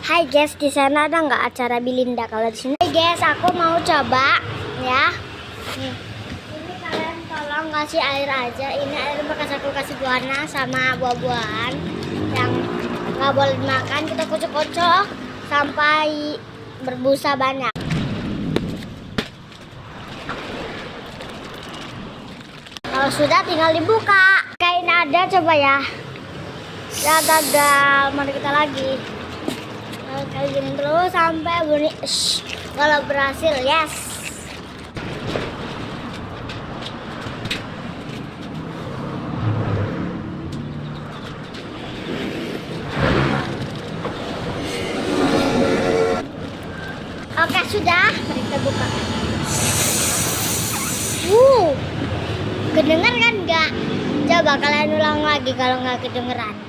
Hai guys, di sana ada nggak acara Bilinda kalau di sini? Hai guys, aku mau coba ya. Nih, ini kalian tolong kasih air aja. Ini air bekas aku kasih warna sama buah-buahan yang nggak boleh dimakan. Kita kocok-kocok sampai berbusa banyak. Kalau sudah tinggal dibuka. Kayak ini ada, coba ya. Ya gagal, mari kita lagi. Kayak gini terus sampai bunyi shh. Kalau berhasil, yes. Oke, sudah, mari kita buka. Kedengar kan nggak? Coba kalian ulang lagi kalau nggak kedengeran.